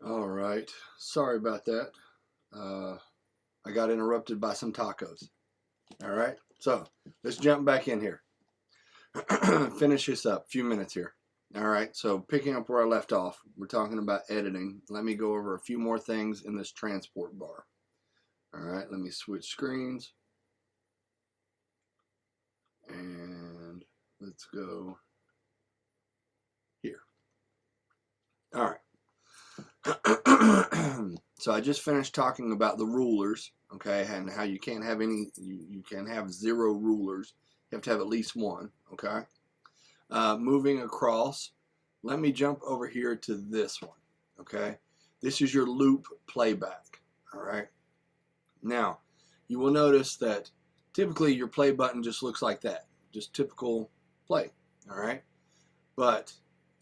All right. Sorry about that. I got interrupted by some tacos. All right. So let's jump back in here. Finish this up. A few minutes here. All right. So picking up where I left off, we're talking about editing. Let me go over a few more things in this transport bar. All right. Let me switch screens. And let's go here. All right. So I just finished talking about the rulers, okay, and how you can't have you can't have 0 rulers. You have to have at least one, okay. Moving across, let me jump over here to this one, okay. This is your loop playback, all right. Now, you will notice that typically your play button just looks like that, just typical play, all right. But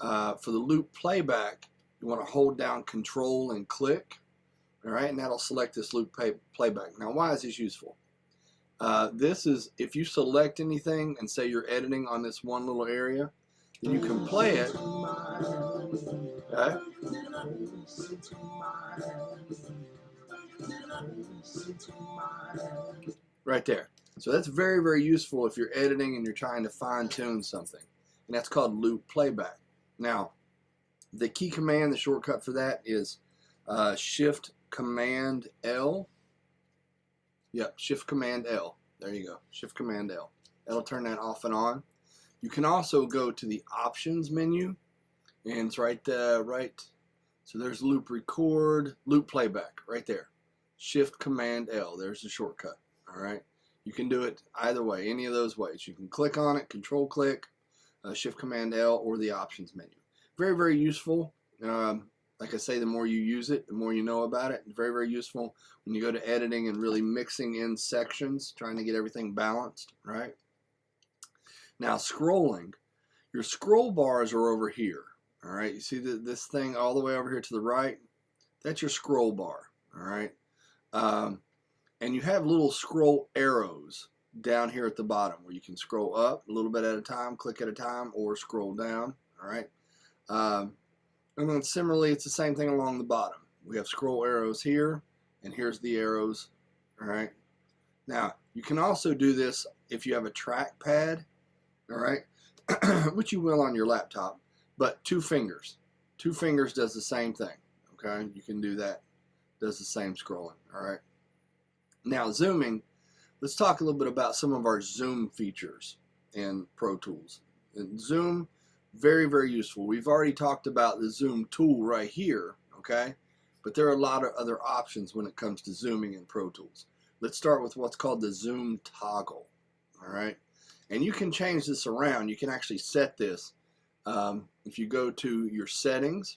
for the loop playback, you want to hold down Control and click, all right, and that'll select this loop playback. Now, why is this useful? This is if you select anything and say you're editing on this one little area, then you can play it. Okay? Right there. So that's very, very useful if you're editing and you're trying to fine tune something. And that's called loop playback. Now, the key command, the shortcut for that is Shift Command L. Yep, Shift Command L. There you go. Shift Command L. That'll turn that off and on. You can also go to the Options menu, and it's right there, so there's loop record, loop playback, right there. Shift Command L. There's the shortcut. All right. You can do it either way, any of those ways. You can click on it, Control click, Shift Command L, or the Options menu. Very, very useful. Like I say, the more you use it, the more you know about it. Very, very useful when you go to editing and really mixing in sections, trying to get everything balanced, right? Now, scrolling. Your scroll bars are over here, all right? You see this thing all the way over here to the right? That's your scroll bar, all right? And you have little scroll arrows down here at the bottom where you can scroll up a little bit at a time, click at a time, or scroll down, all right? And then similarly, it's the same thing along the bottom. We have scroll arrows here, and here's the arrows, all right? Now, you can also do this if you have a trackpad, all right, which you will on your laptop, but 2 fingers. 2 fingers does the same thing, okay? You can do that. Does the same scrolling, all right? Now, zooming, let's talk a little bit about some of our zoom features in Pro Tools. And zoom, very, very useful. We've already talked about the zoom tool right here, okay? But there are a lot of other options when it comes to zooming in Pro Tools. Let's start with what's called the zoom toggle, all right? And you can change this around. You can actually set this. If you go to your settings,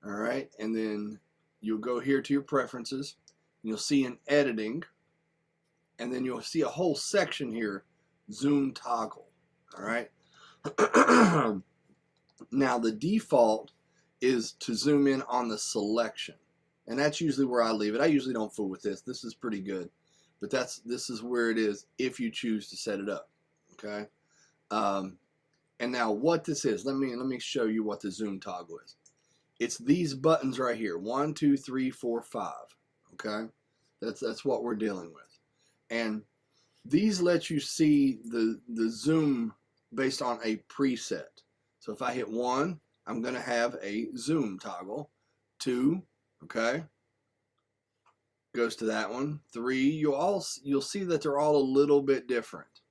all right, and then you'll go here to your preferences, and you'll see in editing, and then you'll see a whole section here, zoom toggle, all right? Now, the default is to zoom in on the selection, and that's usually where I leave it. I usually don't fool with this. This is pretty good, but this is where it is if you choose to set it up, okay? And now what this is, let me show you what the zoom toggle is. It's these buttons right here, 1, 2, 3, 4, 5, okay? That's what we're dealing with, and these let you see the zoom based on a preset. So if I hit 1, I'm going to have a zoom toggle. 2, okay, goes to that one. 3, you'll see that they're all a little bit different,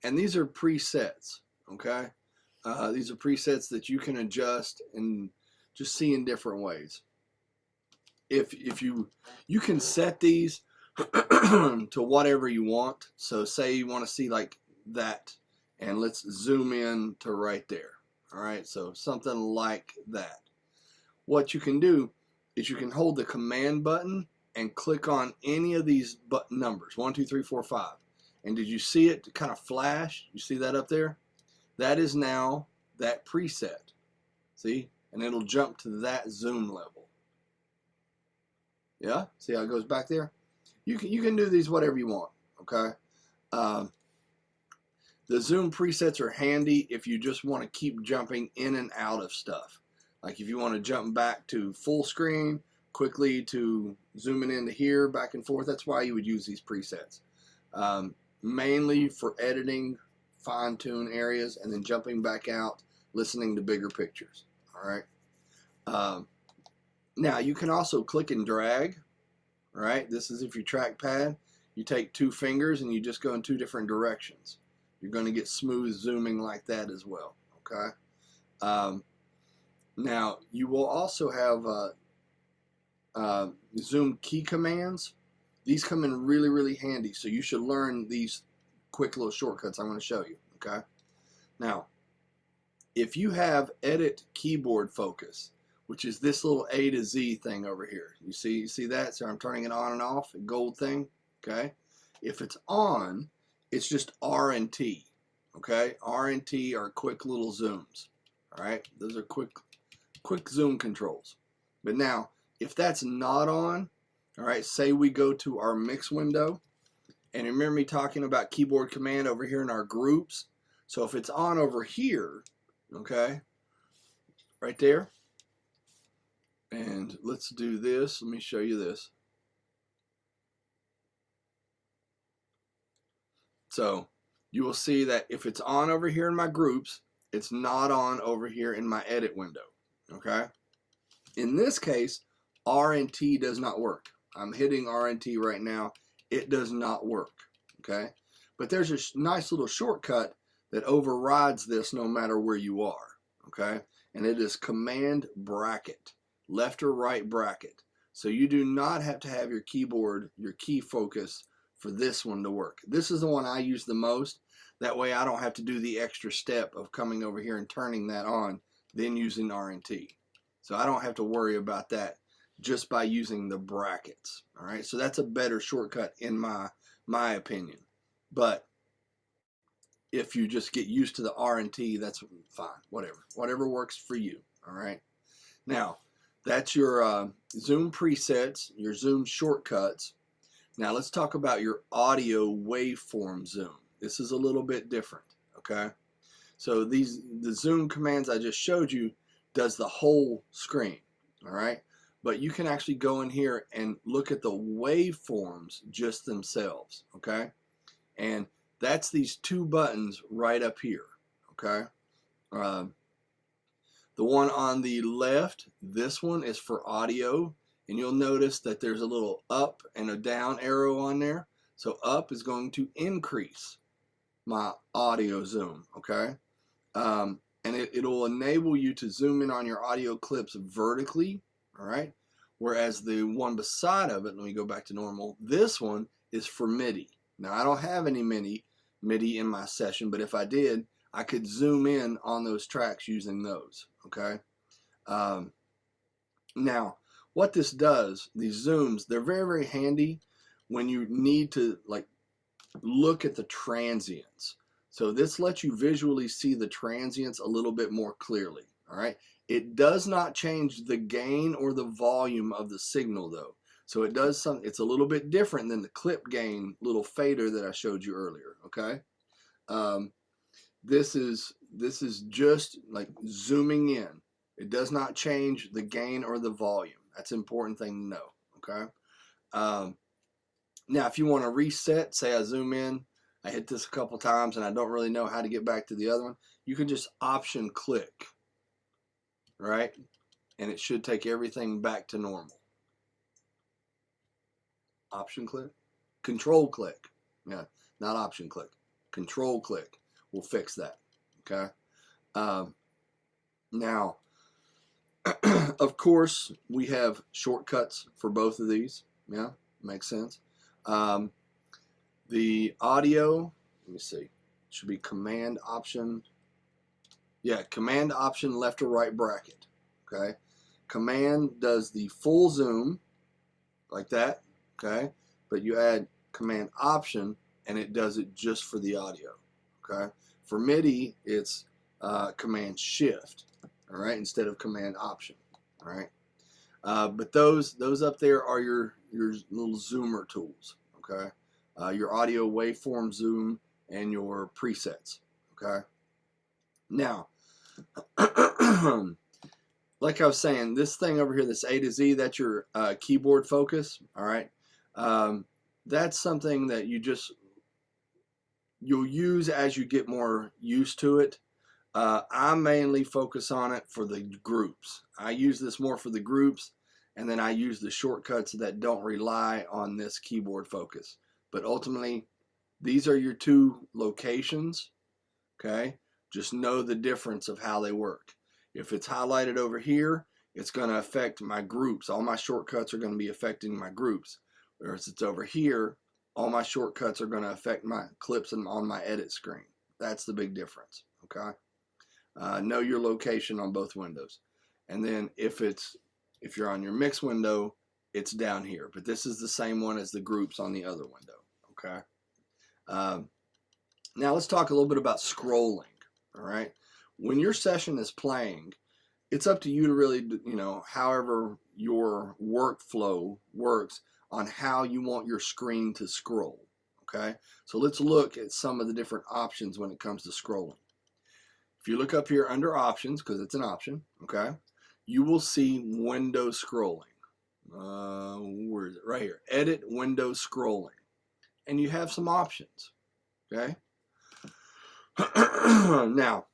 and these are presets, okay. These are presets that you can adjust and just see in different ways. If you can set these to whatever you want. So say you want to see like that, and let's zoom in to right there. All right, so something like that. What you can do is you can hold the command button and click on any of these button numbers, 1, 2, 3, 4, 5. And did you see it kind of flash? You see that up there? That is now that preset. See? And it'll jump to that zoom level. Yeah? See how it goes back there? You can do these whatever you want, okay? The zoom presets are handy if you just want to keep jumping in and out of stuff. Like if you want to jump back to full screen quickly to zooming into here, back and forth, that's why you would use these presets. Mainly for editing, fine-tune areas, and then jumping back out, listening to bigger pictures. All right. Now you can also click and drag. All right. This is if your trackpad, you take 2 fingers and you just go in 2 different directions. You're going to get smooth zooming like that as well. Okay. Now you will also have zoom key commands. These come in really, really handy, so you should learn these quick little shortcuts I'm going to show you. Okay. Now, if you have edit keyboard focus, which is this little A to Z thing over here, you see that? So I'm turning it on and off, a gold thing. Okay. If it's on, it's just R and T. Okay. R and T are quick little zooms. All right. Those are quick zoom controls. But now, if that's not on, all right, say we go to our mix window, and remember me talking about keyboard command over here in our groups. So if it's on over here, okay, right there, and let's do this. Let me show you this. So you will see that if it's on over here in my groups, it's not on over here in my edit window. Okay. In this case, R and T does not work. I'm hitting R and T right now. It does not work. Okay. But there's a nice little shortcut that overrides this no matter where you are. Okay. And it is Command bracket, left or right bracket. So you do not have to have your keyboard, your key focus for this one to work. This is the one I use the most. That way I don't have to do the extra step of coming over here and turning that on, then using R and T. So I don't have to worry about that just by using the brackets. All right, so that's a better shortcut in my opinion. But if you just get used to the R and T, that's fine. Whatever works for you. All right. Now that's your zoom presets, your zoom shortcuts. Now let's talk about your audio waveform zoom. This is a little bit different. Okay. So the zoom commands I just showed you does the whole screen. All right. But you can actually go in here and look at the waveforms just themselves, okay? And that's these 2 buttons right up here, okay? The one on the left, this one is for audio, and you'll notice that there's a little up and a down arrow on there. So up is going to increase my audio zoom, okay? And it'll enable you to zoom in on your audio clips vertically. All right. Whereas the one beside of it, let me go back to normal. This one is for MIDI. Now I don't have any MIDI in my session, but if I did, I could zoom in on those tracks using those. Okay. Now what this does, these zooms, they're very, very handy when you need to like look at the transients. So this lets you visually see the transients a little bit more clearly. All right. It does not change the gain or the volume of the signal though. So it does something, it's a little bit different than the clip gain little fader that I showed you earlier. Okay. This is just like zooming in. It does not change the gain or the volume. That's an important thing to know. Okay. Now if you want to reset, say I zoom in, I hit this a couple times and I don't really know how to get back to the other one, you can just option click. Right? And it should take everything back to normal. Option click? Control click. Yeah, not option click. Control click will fix that. Okay? Now, of course, we have shortcuts for both of these. Yeah, makes sense. The audio, let me see, should be Command Option. Yeah, Command Option left or right bracket. Okay. Command does the full zoom like that. Okay. But you add Command Option and it does it just for the audio. Okay. For MIDI, it's Command Shift. All right. Instead of Command Option. All right. But those up there are your little zoomer tools. Okay. Your audio waveform zoom and your presets. Okay. Now, like I was saying, this thing over here, this A to Z, that's your keyboard focus. All right, that's something that you'll use as you get more used to it. I mainly focus on it for the groups. I use this more for the groups, and then I use the shortcuts that don't rely on this keyboard focus. But ultimately, these are your two locations, okay? Just know the difference of how they work. If it's highlighted over here, it's going to affect my groups. All my shortcuts are going to be affecting my groups. Whereas it's over here, all my shortcuts are going to affect my clips on my edit screen. That's the big difference, okay? Know your location on both windows. And then if you're on your mix window, it's down here. But this is the same one as the groups on the other window, okay? Now let's talk a little bit about scrolling, all right? When your session is playing, it's up to you to really, however your workflow works on how you want your screen to scroll, okay? So let's look at some of the different options when it comes to scrolling. If you look up here under options, because it's an option, okay, you will see window scrolling. Where is it? Right here. Edit window scrolling. And you have some options, okay? Now,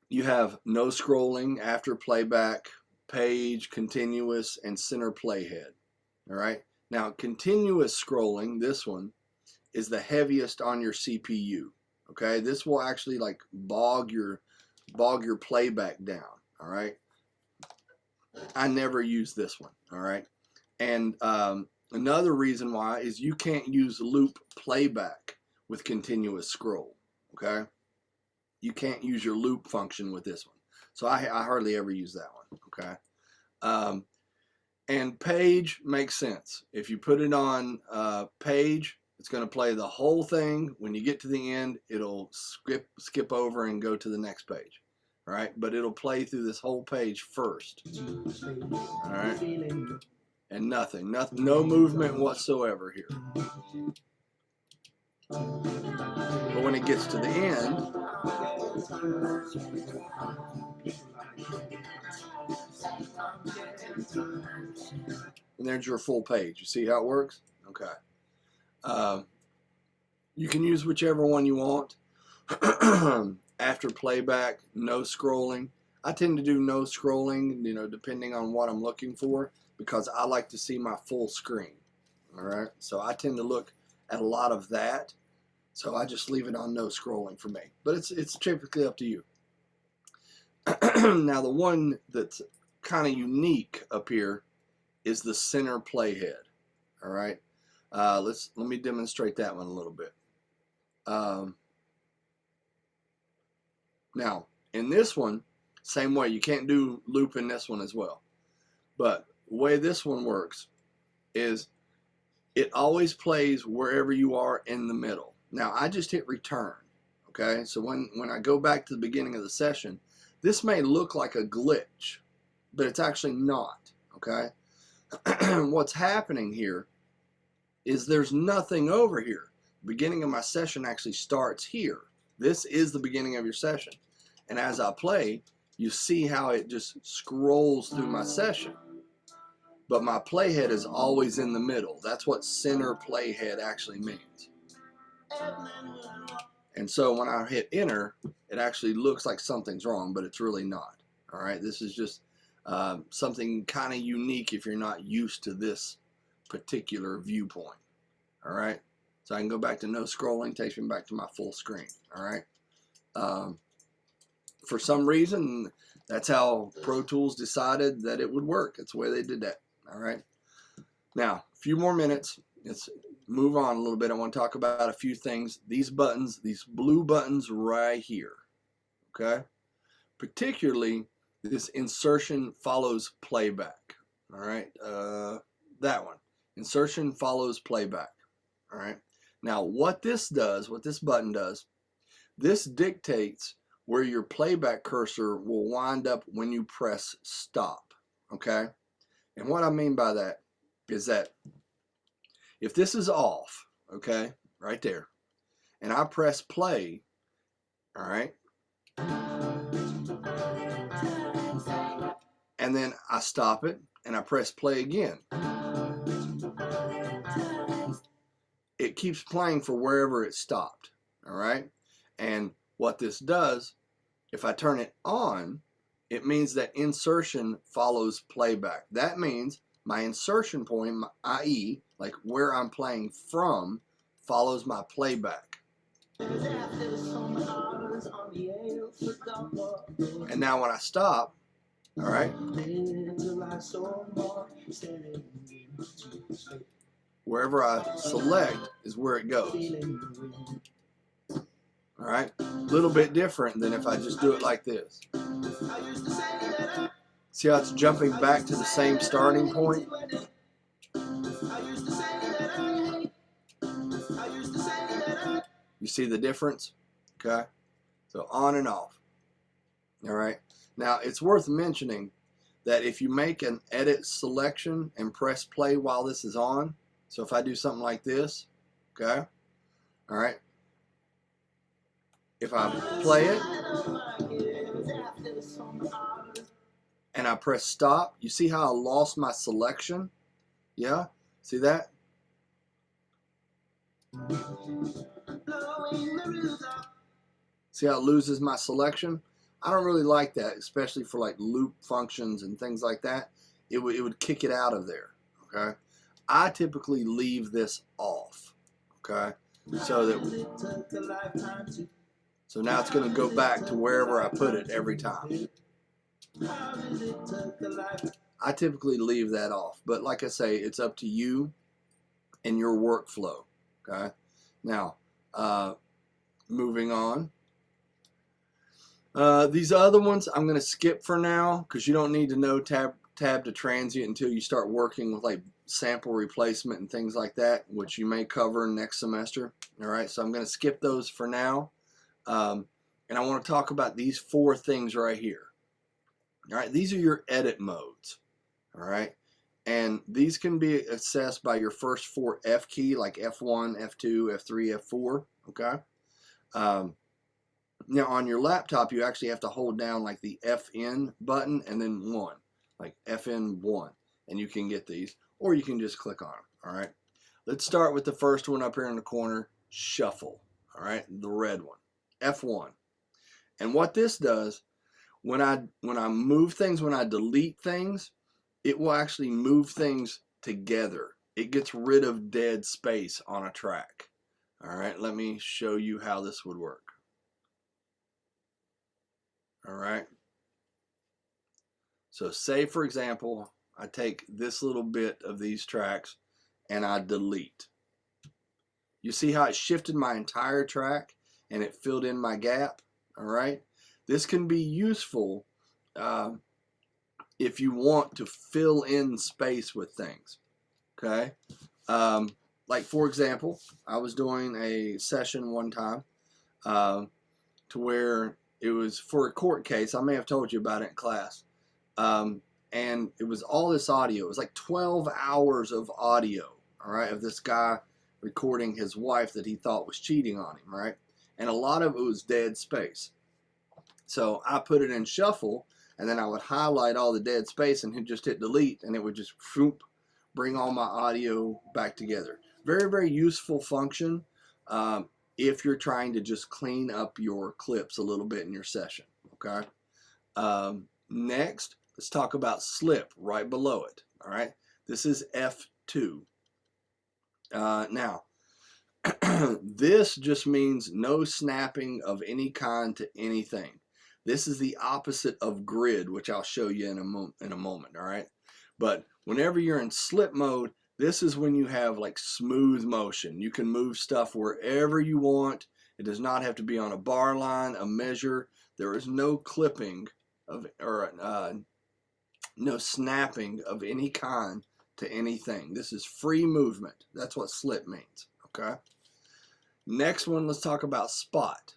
you have no scrolling, after playback, page, continuous, and center playhead. All right. Now, continuous scrolling, this one, is the heaviest on your CPU. Okay. This will actually like bog your playback down. All right. I never use this one. All right. And another reason why is you can't use loop playback with continuous scroll. Okay. You can't use your loop function with this one. So I hardly ever use that one, okay? And page makes sense. If you put it on page, it's going to play the whole thing. When you get to the end, it'll skip over and go to the next page, all right? But it'll play through this whole page first, all right? And no movement whatsoever here. But when it gets to the end, and there's your full page. You see how it works? Okay. You can use whichever one you want. After playback, no scrolling. I tend to do no scrolling, depending on what I'm looking for, because I like to see my full screen. All right. So I tend to look at a lot of that. So I just leave it on no scrolling for me. But it's typically up to you. Now the one that's kind of unique up here is the center playhead. All right. Let me demonstrate that one a little bit. Now in this one, same way, you can't do loop in this one as well. But the way this one works is it always plays wherever you are in the middle. Now I just hit return. Okay. So when I go back to the beginning of the session, this may look like a glitch, but it's actually not. Okay. What's happening here is there's nothing over here. The beginning of my session actually starts here. This is the beginning of your session. And as I play, you see how it just scrolls through my session. But my playhead is always in the middle. That's what center playhead actually means. And so when I hit enter, it actually looks like something's wrong, but it's really not. All right, this is just something kind of unique if you're not used to this particular viewpoint. All right, so I can go back to no scrolling, takes me back to my full screen. All right, for some reason, that's how Pro Tools decided that it would work. That's the way they did that. All right, now a few more minutes. Let's move on a little bit. I want to talk about a few things. These buttons, these blue buttons right here, okay? Particularly this insertion follows playback, all right? That one, insertion follows playback, all right? Now what this does, what this button does, this dictates where your playback cursor will wind up when you press stop, okay? And what I mean by that is that if this is off, okay, right there, and I press play, all right, and then I stop it and I press play again. It keeps playing for wherever it stopped. All right. And what this does, if I turn it on, it means that insertion follows playback. That means my insertion point, i.e., like where I'm playing from, follows my playback. And now when I stop, all right, wherever I select is where it goes. All right, a little bit different than if I just do it like this. See how it's jumping back to the same starting point? You see the difference? Okay, so on and off. All right, now it's worth mentioning that if you make an edit selection and press play while this is on, so if I do something like this, okay, all right, if I play it and I press stop, you see how I lost my selection? Yeah, see that? See how it loses my selection? I don't really like that, especially for like loop functions and things like that. It would kick it out of there, okay? I typically leave this off, okay? So now it's going to go back to wherever I put it every time. I typically leave that off, but like I say, it's up to you and your workflow, okay? Now, moving on. These other ones I'm going to skip for now because you don't need to know tab to transient until you start working with like sample replacement and things like that, which you may cover next semester. All right, so I'm going to skip those for now. And I want to talk about these 4 things right here. All right, these are your edit modes. All right, and these can be accessed by your first 4 F key, like F1, F2, F3, F4. Okay. Now on your laptop, you actually have to hold down like the FN button and then 1, like FN1, and you can get these, or you can just click on them. All right. Let's start with the first one up here in the corner, shuffle. All right, the red one, F1. And what this does, when I move things, when I delete things, it will actually move things together. It gets rid of dead space on a track. All right, let me show you how this would work. All right. So say, for example, I take this little bit of these tracks and I delete. You see how it shifted my entire track and it filled in my gap? All right. This can be useful if you want to fill in space with things. Okay. Like, for example, I was doing a session one time to where it was for a court case. I may have told you about it in class. And it was all this audio. It was like 12 hours of audio, all right, of this guy recording his wife that he thought was cheating on him, right? And a lot of it was dead space. So I put it in shuffle, and then I would highlight all the dead space and just hit delete, and it would just whoop, bring all my audio back together. Very, very useful function if you're trying to just clean up your clips a little bit in your session, okay? Next, let's talk about slip right below it, all right? This is F2. Now, this just means no snapping of any kind to anything. This is the opposite of grid, which I'll show you in a moment, all right? But whenever you're in slip mode, this is when you have like smooth motion. You can move stuff wherever you want. It does not have to be on a bar line, a measure. There is no clipping of no snapping of any kind to anything. This is free movement. That's what slip means, okay? Next one, let's talk about spot.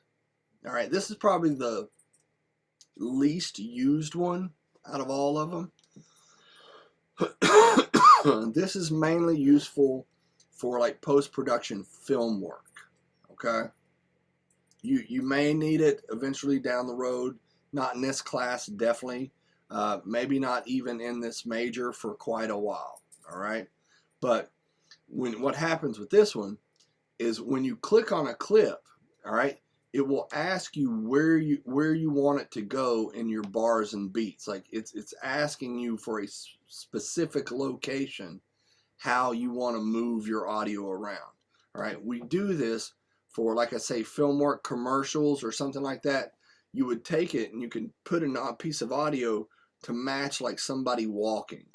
All right, this is probably the least used one out of all of them. This is mainly useful for like post-production film work, okay? You may need it eventually down the road, not in this class, definitely, maybe not even in this major for quite a while. All right, but what happens with this one is when you click on a clip, all right, it will ask you where you want it to go in your bars and beats. Like it's asking you for a specific location, how you want to move your audio around. All right, we do this for, like I say, film work, commercials, or something like that. You would take it and you can put in a piece of audio to match like somebody walking.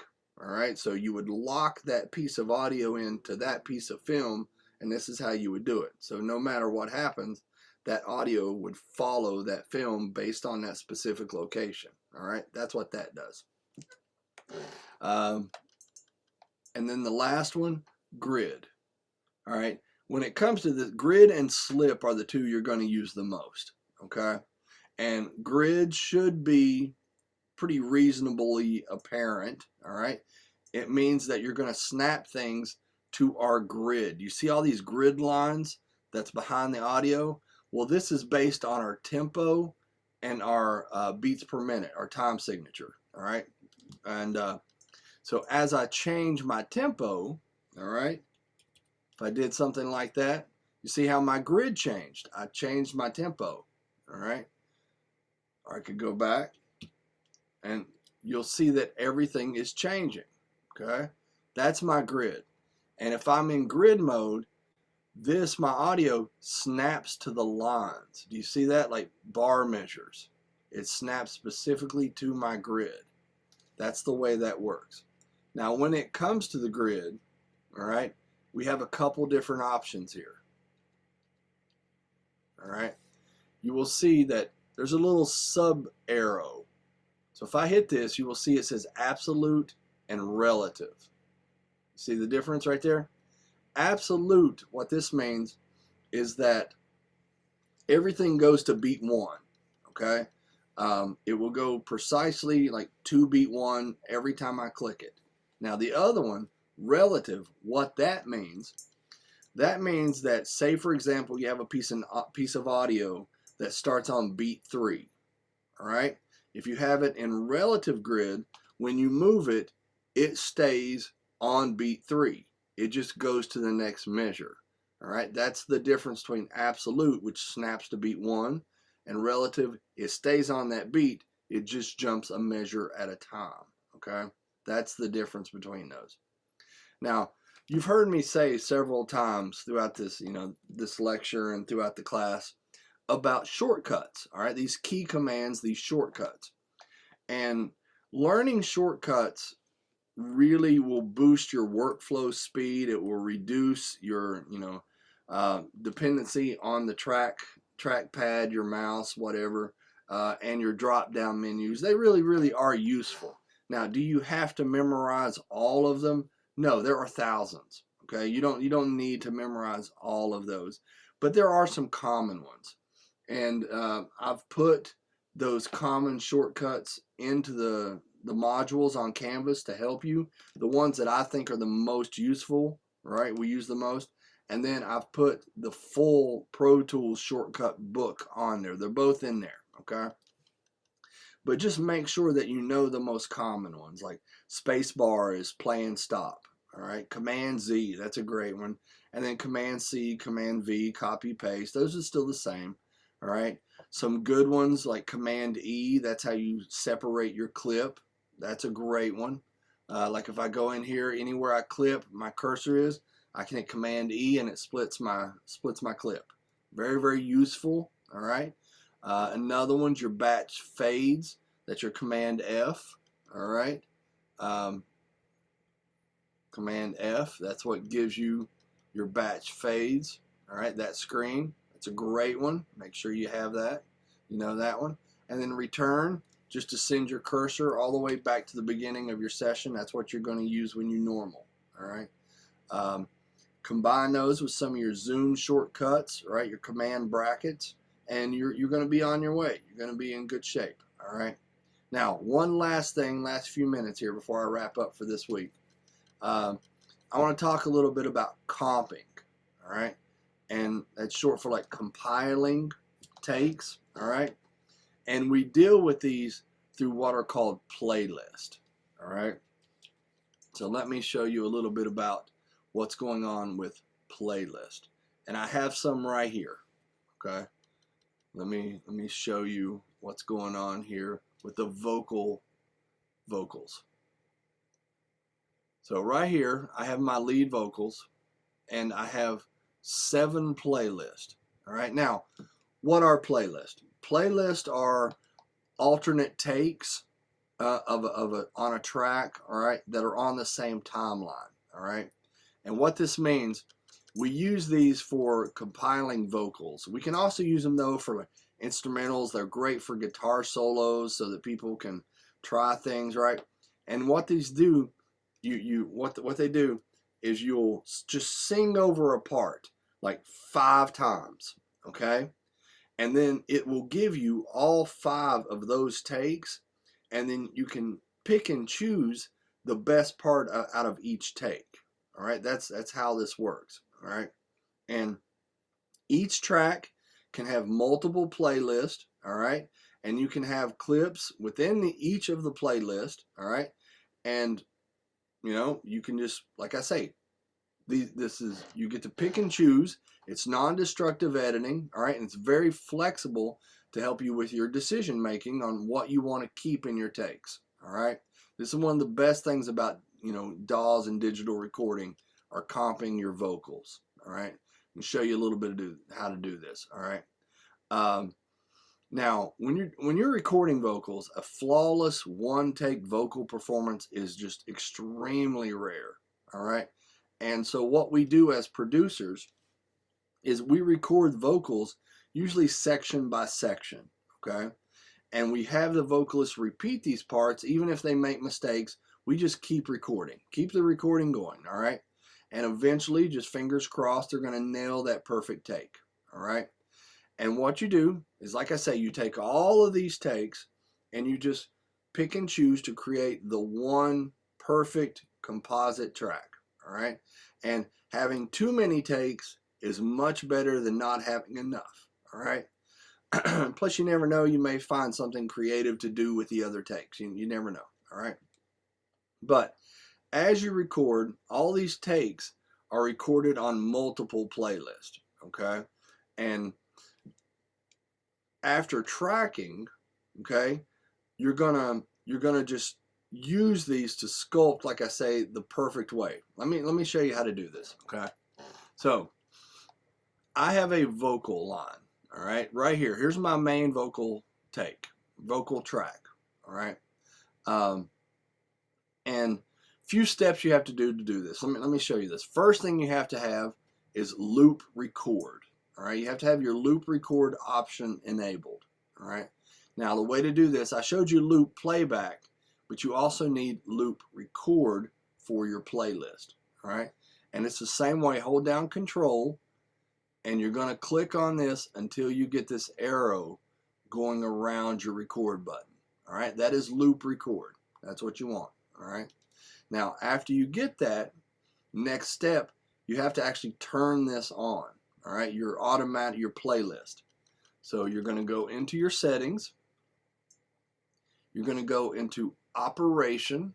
All right, so you would lock that piece of audio into that piece of film, and this is how you would do it. So no matter what happens, that audio would follow that film based on that specific location. All right, that's what that does. And then the last one, grid. All right, when it comes to the grid and slip are the two you're going to use the most. Okay, and grid should be pretty reasonably apparent. All right, it means that you're going to snap things to our grid. You see all these grid lines that's behind the audio? Well, this is based on our tempo and our beats per minute, our time signature. All right, and so as I change my tempo, all right, if I did something like that, you see how my grid changed. I changed my tempo. All right, or I could go back and you'll see that everything is changing. Okay, that's my grid. And if I'm in grid mode, my audio snaps to the lines. Do you see that? Like bar measures. It snaps specifically to my grid. That's the way that works. Now, when it comes to the grid, all right, we have a couple different options here. All right, you will see that there's a little sub arrow. So if I hit this, you will see it says absolute and relative. See the difference right there? Absolute, what this means is that everything goes to beat 1. Okay, it will go precisely like to beat 1 every time I click it. Now the other one, relative, what that means that, say for example, you have a piece of audio that starts on beat 3. All right, if you have it in relative grid, when you move it, it stays on beat 3. It just goes to the next measure. All right, that's the difference between absolute, which snaps to beat 1, and relative, it stays on that beat. It just jumps a measure at a time. Okay, that's the difference between those. Now, you've heard me say several times throughout this, this lecture and throughout the class about shortcuts. All right, these key commands, these shortcuts, and learning shortcuts really will boost your workflow speed. It will reduce your, dependency on the trackpad, your mouse, whatever, and your drop-down menus. They really, really are useful. Now, do you have to memorize all of them? No, there are thousands. Okay, you don't need to memorize all of those, but there are some common ones, and I've put those common shortcuts into the modules on Canvas to help you. The ones that I think are the most useful, right? We use the most. And then I've put the full Pro Tools shortcut book on there. They're both in there, okay? But just make sure that you know the most common ones, like spacebar is play and stop, all right? Command Z, that's a great one. And then Command C, Command V, copy paste. Those are still the same, all right? Some good ones like Command E, that's how you separate your clip. That's a great one. Like if I go in here, anywhere I clip, my cursor is, I can hit Command E and it splits my clip. Very, very useful. All right. Another one's your batch fades. That's your Command F. All right. Command F. That's what gives you your batch fades. All right. That screen. That's a great one. Make sure you have that. You know that one. And then return, just to send your cursor all the way back to the beginning of your session. That's what you're going to use when you normal. All right. Combine those with some of your zoom shortcuts, right? Your command brackets, and you're going to be on your way. You're going to be in good shape. All right. Now, one last thing, last few minutes here before I wrap up for this week. I want to talk a little bit about comping. All right. And that's short for like compiling takes. All right. And we deal with these through what are called playlists. All right. So let me show you a little bit about what's going on with playlist. And I have some right here. Okay. Let me show you what's going on here with the vocals. So right here, I have my lead vocals, and I have 7 playlists. All right. Now, what are playlists? Playlists are alternate takes on a track, all right, that are on the same timeline, all right. And what this means, we use these for compiling vocals. We can also use them though for instrumentals. They're great for guitar solos so that people can try things, right? And what these do, what they do is you'll just sing over a part like 5 times, okay? And then it will give you all 5 of those takes, and then you can pick and choose the best part out of each take. All right, that's how this works. All right, and each track can have multiple playlists. All right, and you can have clips within each of the playlist. All right, and you know, you can just, like I say, you get to pick and choose. It's non-destructive editing. All right, and it's very flexible to help you with your decision making on what you want to keep in your takes. All right, this is one of the best things about, you know, DAWs and digital recording, are comping your vocals. All right, I'll show you a little bit of how to do this. All right. Now, when you're recording vocals, a flawless one-take vocal performance is just extremely rare. All right, and so what we do as producers is we record vocals usually section by section. Okay, and we have the vocalist repeat these parts. Even if they make mistakes, we just keep recording, keep the recording going. All right, and eventually, just fingers crossed, they're going to nail that perfect take. All right. And what you do is, like I say, you take all of these takes and you just pick and choose to create the one perfect composite track. All right. And having too many takes is much better than not having enough. All right. Plus, you never know, you may find something creative to do with the other takes. You never know. All right. But as you record, all these takes are recorded on multiple playlists. Okay. And after tracking, okay, you're gonna just use these to sculpt, like I say, the perfect way. Let me show you how to do this. Okay, so I have a vocal line. All right here. Here's my main vocal track. All right, and few steps you have to do this. Let me show you this. First thing you have to have is loop record. All right, you have to have your loop record option enabled. All right, now the way to do this, I showed you loop playback, but you also need loop record for your playlist. All right, and it's the same way. Hold down Control, and you're going to click on this until you get this arrow going around your record button. All right, that is loop record. That's what you want. All right, now after you get that, next step, you have to actually turn this on. All right, your playlist. So you're going to go into your settings. You're going to go into operation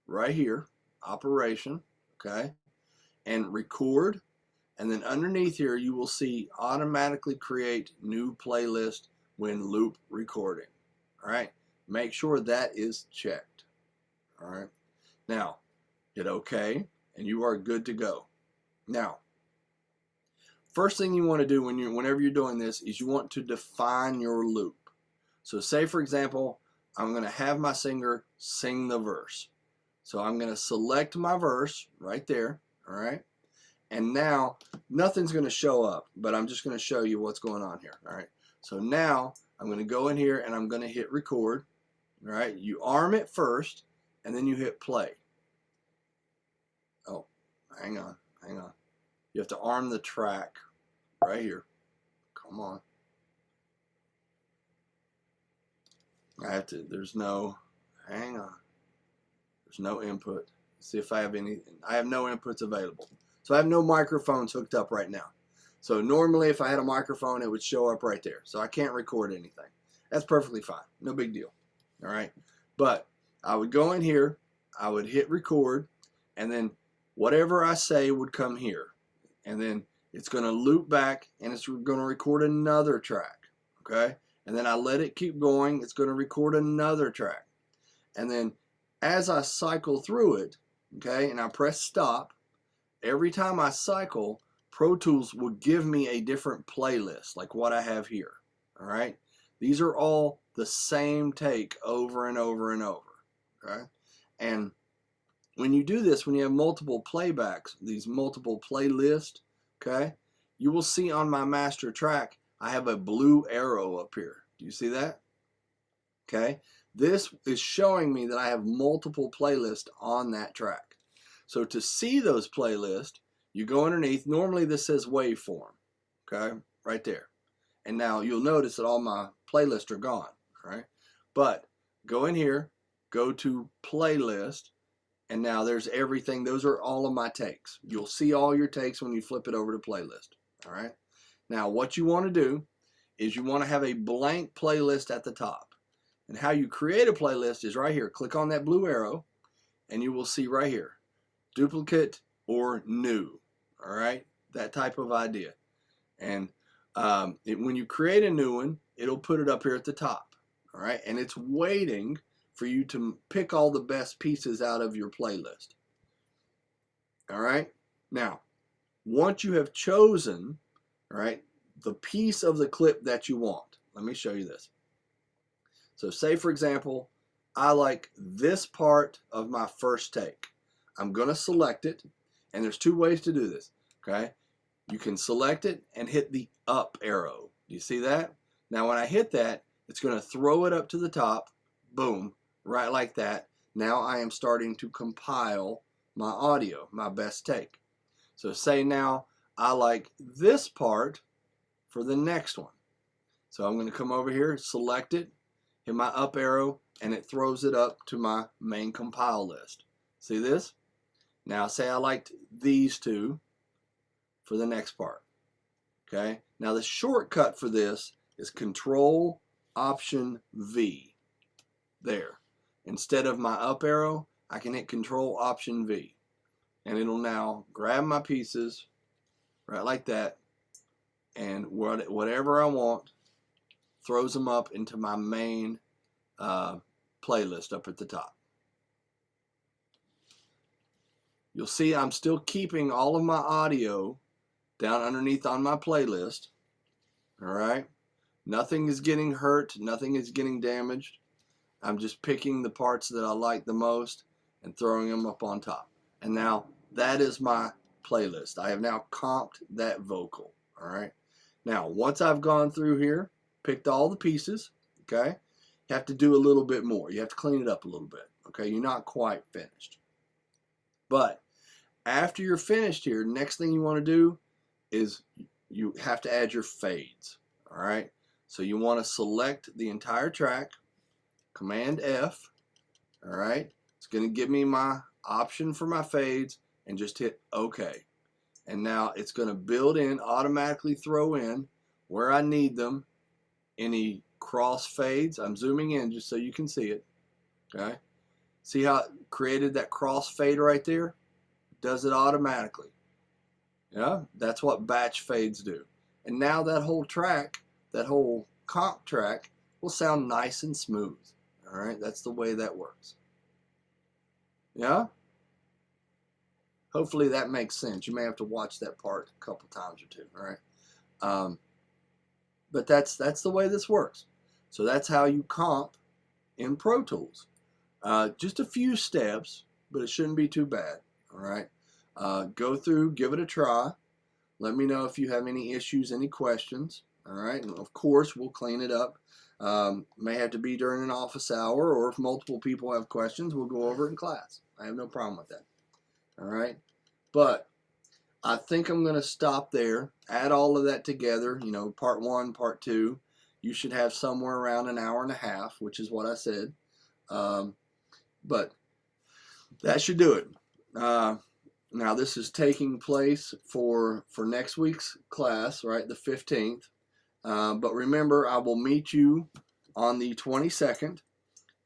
right here, operation, okay, and record. And then underneath here, you will see automatically create new playlist when loop recording. All right, make sure that is checked. All right, now hit OK, and you are good to go. Now, first thing you want to do whenever you're doing this is you want to define your loop. So say, for example, I'm going to have my singer sing the verse. So I'm going to select my verse right there, all right? And now nothing's going to show up, but I'm just going to show you what's going on here, all right? So now I'm going to go in here and I'm going to hit record, all right? You arm it first, and then you hit play. Oh, hang on. You have to arm the track right here. Come on. There's no input. Let's see if I have any. I have no inputs available. So I have no microphones hooked up right now. So normally if I had a microphone, it would show up right there. So I can't record anything. That's perfectly fine. No big deal. All right, but I would go in here, I would hit record, and then whatever I say would come here, and then it's going to loop back and it's going to record another track. Okay, and then I let it keep going, it's going to record another track, and then as I cycle through it, okay, and I press stop, every time I cycle, Pro Tools will give me a different playlist like what I have here. All right, these are all the same take over and over and over. Okay, and when you do this, when you have multiple playbacks, these multiple playlists, okay, you will see on my master track I have a blue arrow up here. Do you see that? Okay, this is showing me that I have multiple playlists on that track. So to see those playlists, you go underneath. Normally this says waveform, okay, right there. And now you'll notice that all my playlists are gone, right? But go in here, go to playlist, and now there's everything. Those are all of my takes. You'll see all your takes when you flip it over to playlist, all right? Now what you want to do is you want to have a blank playlist at the top. And how you create a playlist is right here. Click on that blue arrow and you will see right here, duplicate or new, all right? That type of idea. And when you create a new one, it'll put it up here at the top, all right? And it's waiting for you to pick all the best pieces out of your playlist, all right? Now, once you have chosen, all right, the piece of the clip that you want, let me show you this. So say, for example, I like this part of my first take. I'm going to select it, and there's two ways to do this, okay? You can select it and hit the up arrow. Do you see that? Now when I hit that, it's going to throw it up to the top, boom, right like that. Now I am starting to compile my audio, my best take. So say now I like this part for the next one. So I'm going to come over here, select it, hit my up arrow, and it throws it up to my main compile list. See this? Now say I liked these two for the next part. Okay? Now the shortcut for this is Control Option V. There. Instead of my up arrow, I can hit Control Option V. And it'll now grab my pieces right like that, and whatever I want, throws them up into my main playlist up at the top. You'll see I'm still keeping all of my audio down underneath on my playlist. All right, nothing is getting hurt, nothing is getting damaged. I'm just picking the parts that I like the most and throwing them up on top. And now that is my playlist. I have now comped that vocal. All right, now once I've gone through here, picked all the pieces, okay, you have to do a little bit more. You have to clean it up a little bit, okay? You're not quite finished. But after you're finished here, next thing you want to do is you have to add your fades, all right? So you want to select the entire track, Command F, all right? It's going to give me my option for my fades, and just hit OK. And now it's going to build in, automatically throw in where I need them, any cross fades. I'm zooming in just so you can see it. Okay, see how it created that cross fade right there? It does it automatically. Yeah, that's what batch fades do. And now that whole track, that whole comp track, will sound nice and smooth. All right, that's the way that works. Yeah, hopefully that makes sense. You may have to watch that part a couple times or two. All right, but that's the way this works. So that's how you comp in Pro Tools. Just a few steps, but it shouldn't be too bad. All right, go through, give it a try. Let me know if you have any issues, any questions. All right, and of course we'll clean it up. May have to be during an office hour, or if multiple people have questions, we'll go over it in class. I have no problem with that. All right, but I think I'm going to stop there. Add all of that together, you know, part one, part two. You should have somewhere around an hour and a half, which is what I said. But that should do it. Now this is taking place for next week's class, right, the 15th. But remember, I will meet you on the 22nd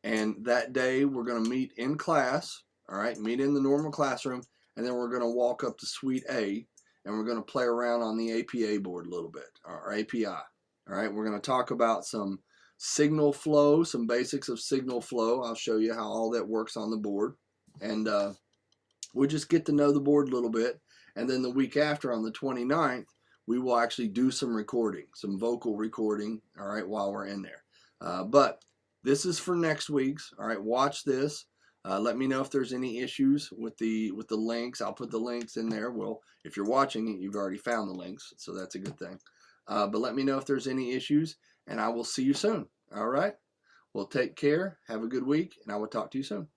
And that day we're going to meet in class, all right, meet in the normal classroom, and then we're going to walk up to Suite A, and we're going to play around on the APA board a little bit, or API. All right, we're going to talk about some signal flow, some basics of signal flow. I'll show you how all that works on the board. And we'll just get to know the board a little bit. And then the week after, on the 29th, we will actually do some recording, some vocal recording, all right, while we're in there. But this is for next week's. All right, watch this. Let me know if there's any issues with the links. I'll put the links in there. Well, if you're watching it, you've already found the links, so that's a good thing. But let me know if there's any issues, and I will see you soon. All right? Well, take care. Have a good week, and I will talk to you soon.